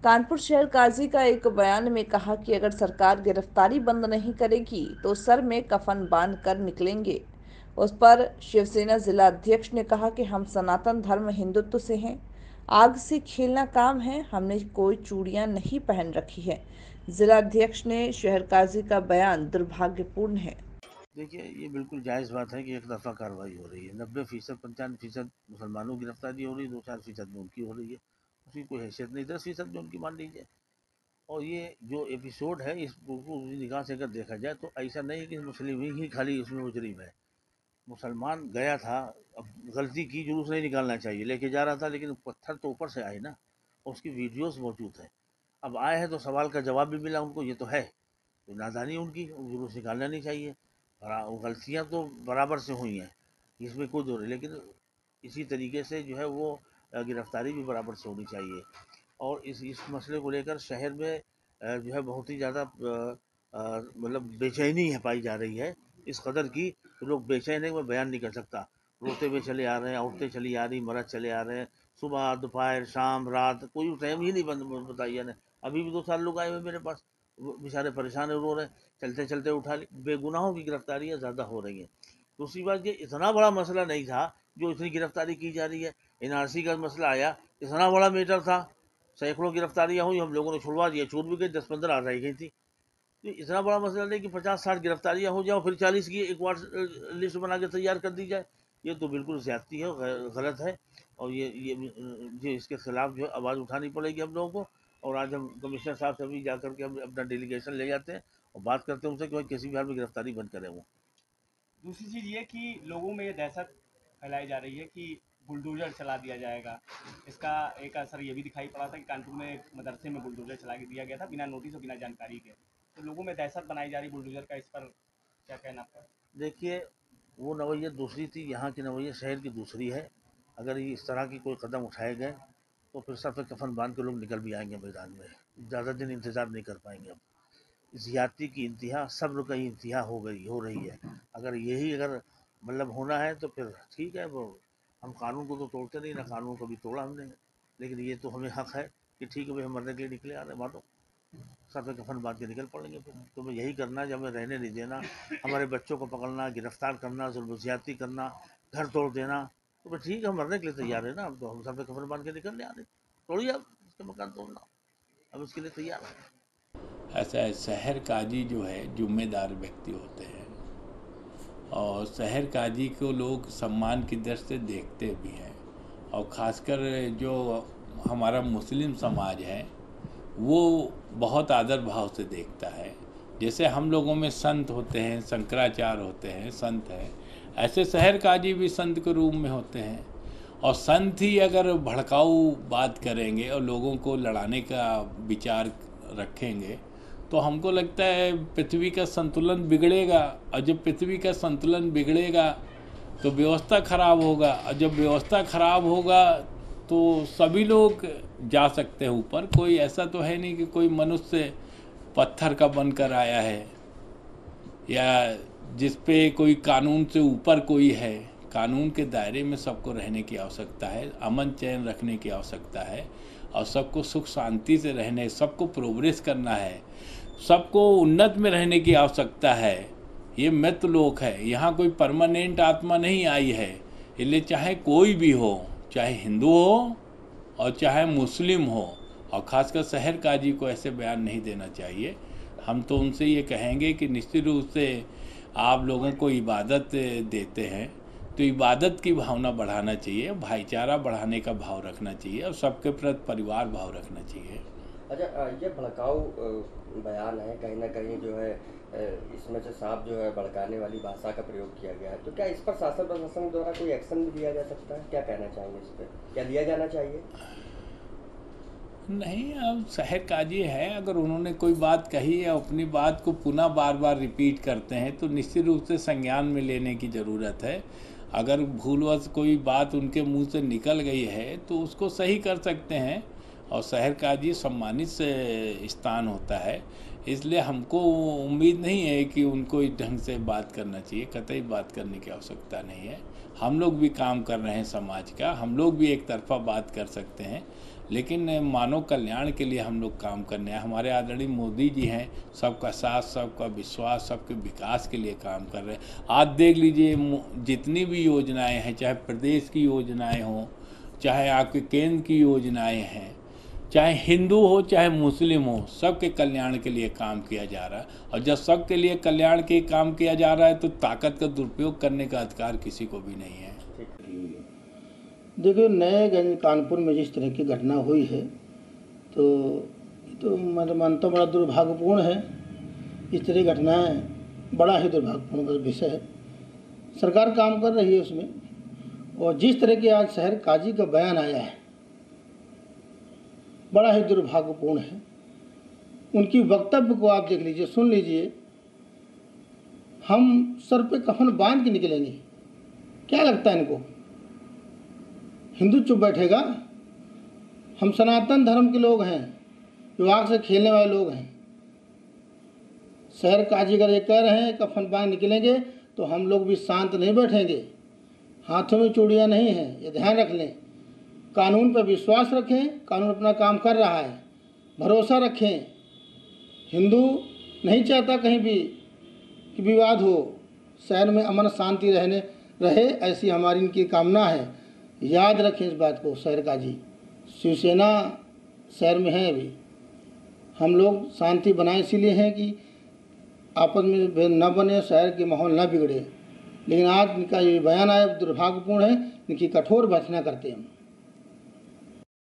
कानपुर शहर काजी का एक बयान में कहा कि अगर सरकार गिरफ्तारी बंद नहीं करेगी तो सर में कफन बांध कर निकलेंगे। उस पर शिवसेना जिला अध्यक्ष ने कहा कि हम सनातन धर्म हिंदुत्व से हैं, आग से खेलना काम है, हमने कोई चूड़ियां नहीं पहन रखी है। जिला अध्यक्ष ने शहर काजी का बयान दुर्भाग्यपूर्ण है। देखिए, ये बिल्कुल जायज़ बात है कि एक तरफ़ा कार्रवाई हो रही है। 90% 95% मुसलमानों की गिरफ्तारी हो रही है, 2-4% में उनकी हो रही है। उसकी कोई हैसियत नहीं, 10% में उनकी मान लीजिए। और ये जो एपिसोड है, इसको उसी निगाह से अगर देखा जाए तो ऐसा नहीं है कि मुस्लिम ही खाली इसमें मुजरिम है। मुसलमान गया था, अब गलती की, जुलूस नहीं निकालना चाहिए, लेके जा रहा था, लेकिन पत्थर तो ऊपर से आए ना, और उसकी वीडियोस मौजूद है। अब आए हैं तो सवाल का जवाब भी मिला उनको, ये तो है, तो नादानी उनकी, जुलूस निकालना नहीं चाहिए। गलतियाँ तो बराबर से हुई हैं, इसमें कोई दो नहीं, लेकिन इसी तरीके से जो है वो गिरफ्तारी भी बराबर से होनी चाहिए। और इस मसले को लेकर शहर में जो है बहुत ही ज़्यादा मतलब बेचैनी है पाई जा रही है, इस कदर की कि लोग बेचैन है, मैं बयान नहीं कर सकता। रोते हुए चले आ रहे हैं, औरतें चली आ रही, मर्द चले आ रहे हैं, सुबह दोपहर शाम रात कोई टाइम ही नहीं बंद बताइए ने। अभी भी 2 4 लोग आए हुए मेरे पास, वो बेचारे परेशान है, रो रहे हैं, चलते चलते उठा ली। बेगुनाहों की गिरफ्तारियाँ ज़्यादा हो रही हैं। दूसरी बात, ये इतना बड़ा मसला नहीं था जो इतनी गिरफ्तारी की जा रही है। एनआरसी का मसला आया, इतना बड़ा मैटर था, सैकड़ों गिरफ्तारियां हुई, हम लोगों ने छुड़वा दिया, छूट भी गई, 10-15 रह गई थी। तो इतना बड़ा मसला नहीं कि 50-60 गिरफ्तारियां हो जाओ फिर 40 की एक बार लिस्ट बना के तैयार कर दी जाए। ये तो बिल्कुल ज्यादती है, गलत है। और ये इसके खिलाफ जो है आवाज़ उठानी पड़ेगी हम लोगों को। और आज हम कमिश्नर साहब से भी जा करके हम अपना डेलीगेशन ले जाते हैं और बात करते हैं उनसे कि भाई किसी भी हाल में गिरफ्तारी बंद करें वो। दूसरी चीज़ ये कि लोगों में ये दहशत फैलाई जा रही है कि बुलडोज़र चला दिया जाएगा। इसका एक असर ये भी दिखाई पड़ा था कि कानपुर में एक मदरसे में बुलडोज़र चला के दिया गया था बिना नोटिस और बिना जानकारी के। तो लोगों में दहशत बनाई जा रही बुलडोज़र का, इस पर क्या कहना आपका? देखिए, वो नवैया दूसरी थी, यहाँ की नवैया शहर की दूसरी है। अगर ये इस तरह की कोई कदम उठाए गए तो फिर सर पे कफन बांध के लोग निकल भी आएंगे मैदान में, ज़्यादा दिन इंतज़ार नहीं कर पाएंगे। अब ज़्यादती की इंतहा, सब्र की इंतहा हो रही है। अगर यही अगर मतलब होना है तो फिर ठीक है, वो हम कानून को तो तोड़ते नहीं ना, कानून को भी तोड़ा हमने। लेकिन ये तो हमें हक है कि ठीक है भाई, हम मरने के लिए निकले आ रहे, मानो सर पे कफन बांध के निकल पड़ेंगे। फिर तुम्हें यही करना है, जब हमें रहने नहीं देना, हमारे बच्चों को पकड़ना, गिरफ्तार करना, जुल्म ज्यादती करना, घर तोड़ देना, तो फिर ठीक है, हम मरने के लिए तैयार है ना। अब तो हम सर पे कफन बांध के निकलने आ रहे, तोड़िए अब इसके मकान तोड़ना, अब इसके लिए तैयार है। ऐसा है, शहर काजी जो है जिम्मेदार व्यक्ति होते हैं और शहर काजी को लोग सम्मान की दृष्टि से देखते भी हैं। और ख़ासकर जो हमारा मुस्लिम समाज है वो बहुत आदर भाव से देखता है। जैसे हम लोगों में संत होते हैं, शंकराचार्य होते हैं, संत हैं, ऐसे शहर काजी भी संत के रूप में होते हैं। और संत ही अगर भड़काऊ बात करेंगे और लोगों को लड़ाने का विचार रखेंगे तो हमको लगता है पृथ्वी का संतुलन बिगड़ेगा। और जब पृथ्वी का संतुलन बिगड़ेगा तो व्यवस्था खराब होगा, और जब व्यवस्था खराब होगा तो सभी लोग जा सकते हैं ऊपर। कोई ऐसा तो है नहीं कि कोई मनुष्य पत्थर का बनकर आया है या जिस पे कोई कानून से ऊपर कोई है। कानून के दायरे में सबको रहने की आवश्यकता है, अमन चैन रखने की आवश्यकता है, और सबको सुख शांति से रहने, सबको प्रोग्रेस करना है, सबको उन्नत में रहने की आवश्यकता है। ये मृत लोक है, यहाँ कोई परमानेंट आत्मा नहीं आई है। इसलिए चाहे कोई भी हो, चाहे हिंदू हो और चाहे मुस्लिम हो, और ख़ासकर शहर काजी को ऐसे बयान नहीं देना चाहिए। हम तो उनसे ये कहेंगे कि निश्चित रूप से आप लोगों को इबादत देते हैं तो इबादत की भावना बढ़ाना चाहिए, भाईचारा बढ़ाने का भाव रखना चाहिए और सबके प्रति परिवार भाव रखना चाहिए। अच्छा, ये भड़काऊ बयान है, कहीं ना कहीं जो है इसमें से साफ जो है भड़काने वाली भाषा का प्रयोग किया गया है। तो क्या इस पर शासन प्रशासन द्वारा कोई एक्शन भी लिया जा सकता है? क्या कहना चाहेंगे इस पर, क्या लिया जाना चाहिए? नहीं, अब शहर काजी है, अगर उन्होंने कोई बात कही है अपनी बात को पुनः बार बार रिपीट करते हैं तो निश्चित रूप से संज्ञान में लेने की ज़रूरत है। अगर भूलवश कोई बात उनके मुंह से निकल गई है तो उसको सही कर सकते हैं, और शहर काजी सम्मानित से स्थान होता है। इसलिए हमको उम्मीद नहीं है कि उनको इस ढंग से बात करना चाहिए, कतई बात करने की आवश्यकता नहीं है। हम लोग भी काम कर रहे हैं समाज का, हम लोग भी एक तरफा बात कर सकते हैं। लेकिन मानव कल्याण के लिए हम लोग काम करने हैं। हमारे आदरणीय मोदी जी हैं, सबका साथ, सबका विश्वास, सबके विकास के लिए काम कर रहे हैं। आज देख लीजिए जितनी भी योजनाएं हैं, चाहे प्रदेश की योजनाएं हों, चाहे आपके केंद्र की योजनाएं हैं, चाहे हिंदू हो चाहे मुस्लिम हो, सबके कल्याण के लिए काम किया जा रहा है। और जब सबके लिए कल्याण के काम किया जा रहा है तो ताकत का दुरुपयोग करने का अधिकार किसी को भी नहीं है। देखिए, नएगंज कानपुर में जिस तरह की घटना हुई है तो मैं मानता हूँ बड़ा दुर्भाग्यपूर्ण है। इस तरह की घटनाएं बड़ा ही दुर्भाग्यपूर्ण विषय है। सरकार काम कर रही है उसमें, और जिस तरह के आज शहर काजी का बयान आया है बड़ा ही दुर्भाग्यपूर्ण है। उनकी वक्तव्य को आप देख लीजिए, सुन लीजिए। हम सर पे कफन बांध के निकलेंगे, क्या लगता है इनको? हिंदू चुप बैठेगा? हम सनातन धर्म के लोग हैं, जो आग से खेलने वाले लोग हैं। शहर काजी अगर ये कह रहे हैं कफन बांध निकलेंगे, तो हम लोग भी शांत नहीं बैठेंगे। हाथों में चूड़ियाँ नहीं हैं, ये ध्यान रख लें। कानून पर विश्वास रखें, कानून अपना काम कर रहा है, भरोसा रखें। हिंदू नहीं चाहता कहीं भी कि विवाद हो, शहर में अमन शांति रहे, ऐसी हमारी इनकी कामना है। याद रखें इस बात को। शहर काजी शिवसेना शहर में है, अभी हम लोग शांति बनाए इसीलिए हैं कि आपस में भेद न बने, शहर के माहौल न बिगड़े। लेकिन आज इनका ये बयान आया दुर्भाग्यपूर्ण है, इनकी कठोर भर्त्सना करते हैं हम।